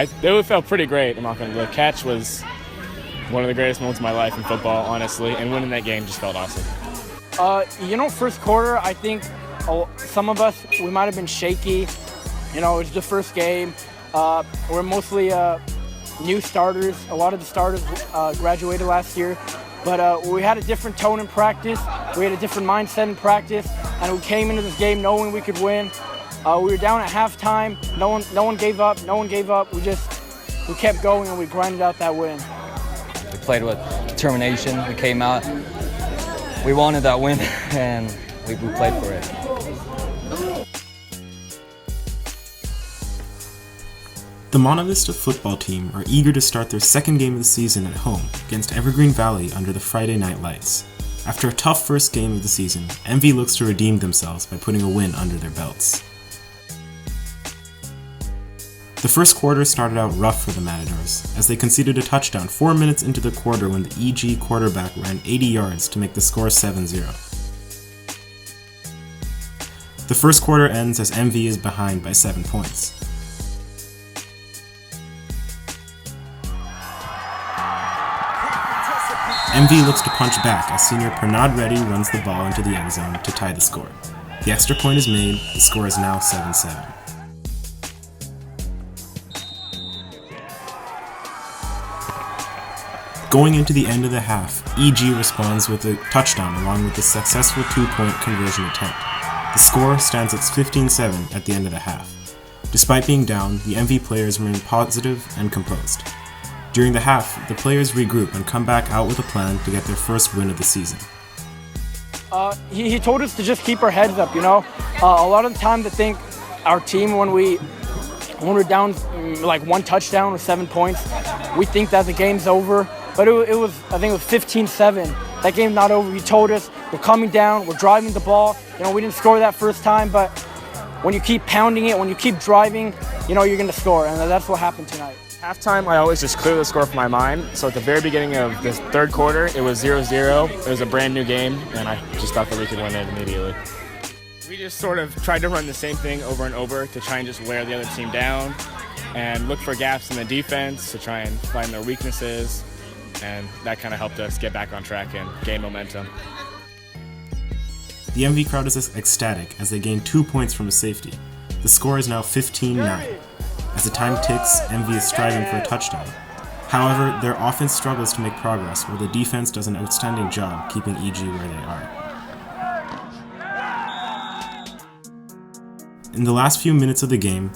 It felt pretty great. I'm not gonna. The catch was one of the greatest moments of my life in football, honestly, and winning that game just felt awesome. First quarter, I think some of us, we might have been shaky. It was the first game. We're mostly new starters. A lot of the starters graduated last year. But we had a different tone in practice. We had a different mindset in practice. And we came into this game knowing we could win. We were down at halftime. No one gave up. We kept going and we grinded out that win. We played with determination. We came out. We wanted that win, and we played for it. The Monta Vista football team are eager to start their second game of the season at home against Evergreen Valley under the Friday night lights. After a tough first game of the season, MV looks to redeem themselves by putting a win under their belts. The first quarter started out rough for the Matadors, as they conceded a touchdown 4 minutes into the quarter when the EG quarterback ran 80 yards to make the score 7-0. The first quarter ends as MV is behind by 7 points. MV looks to punch back as senior Pernod Reddy runs the ball into the end zone to tie the score. The extra point is made, the score is now 7-7. Going into the end of the half, EG responds with a touchdown along with a successful 2-point conversion attempt. The score stands at 15-7 at the end of the half. Despite being down, the MV players remain positive and composed. During the half, the players regroup and come back out with a plan to get their first win of the season. He told us to just keep our heads up, A lot of the time to think our team, when we're down like one touchdown or 7 points, we think that the game's over. But I think it was 15-7. That game's not over. He told us we're coming down, we're driving the ball. We didn't score that first time, but when you keep pounding it, when you keep driving, you're going to score. And that's what happened tonight. Halftime, I always just clear the score from my mind. So at the very beginning of this third quarter, it was 0-0. It was a brand new game, and I just thought that we could win it immediately. We just sort of tried to run the same thing over and over to try and just wear the other team down and look for gaps in the defense to try and find their weaknesses. And that kind of helped us get back on track and gain momentum. The MV crowd is ecstatic as they gain 2 points from a safety. The score is now 15-9. As the time ticks, MV is striving for a touchdown. However, their offense struggles to make progress while the defense does an outstanding job keeping EG where they are. In the last few minutes of the game,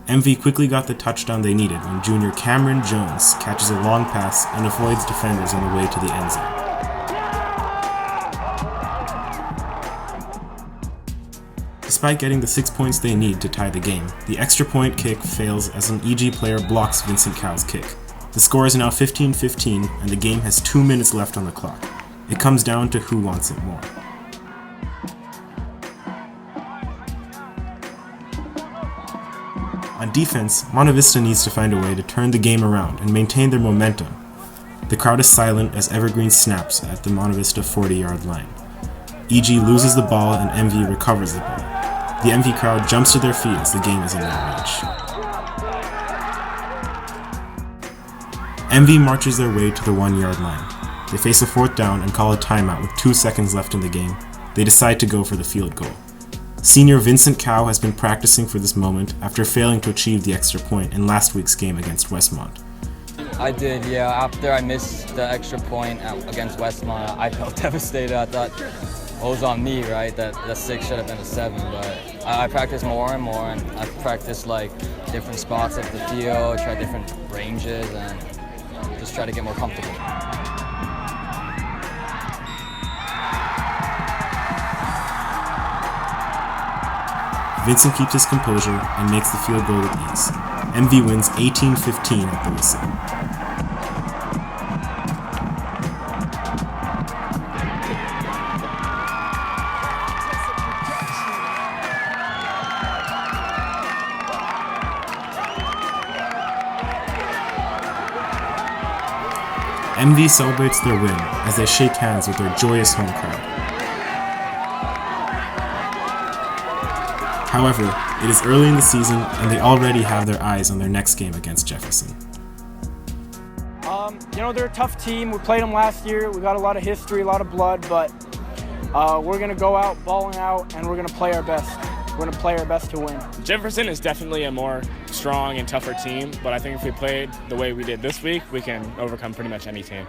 MV quickly got the touchdown they needed when junior Cameron Jones catches a long pass and avoids defenders on the way to the end zone. Despite getting the 6 points they need to tie the game, the extra point kick fails as an EG player blocks Vincent Cow's kick. The score is now 15-15 and the game has 2 minutes left on the clock. It comes down to who wants it more. On defense, Monta Vista needs to find a way to turn the game around and maintain their momentum. The crowd is silent as Evergreen snaps at the Monta Vista 40-yard line. EG loses the ball and MV recovers the ball. The MV crowd jumps to their feet as the game is in their reach. MV marches their way to the 1-yard line. They face a 4th down and call a timeout with 2 seconds left in the game. They decide to go for the field goal. Senior Vincent Cow has been practicing for this moment after failing to achieve the extra point in last week's game against Westmont. I did, yeah. After I missed the extra point against Westmont, I felt devastated. I thought it was on me, right? That 6 should have been a 7, but I practiced more and more, and I practiced like different spots of the field, try different ranges, and just try to get more comfortable. Vincent keeps his composure and makes the field goal with ease. MV wins 18-15 at the whistle. MV celebrates their win as they shake hands with their joyous home crowd. However, it is early in the season and they already have their eyes on their next game against Jefferson. They're a tough team. We played them last year. We got a lot of history, a lot of blood, but we're going to go out balling out and we're going to play our best. We're going to play our best to win. Jefferson is definitely a more strong and tougher team, but I think if we played the way we did this week, we can overcome pretty much any team.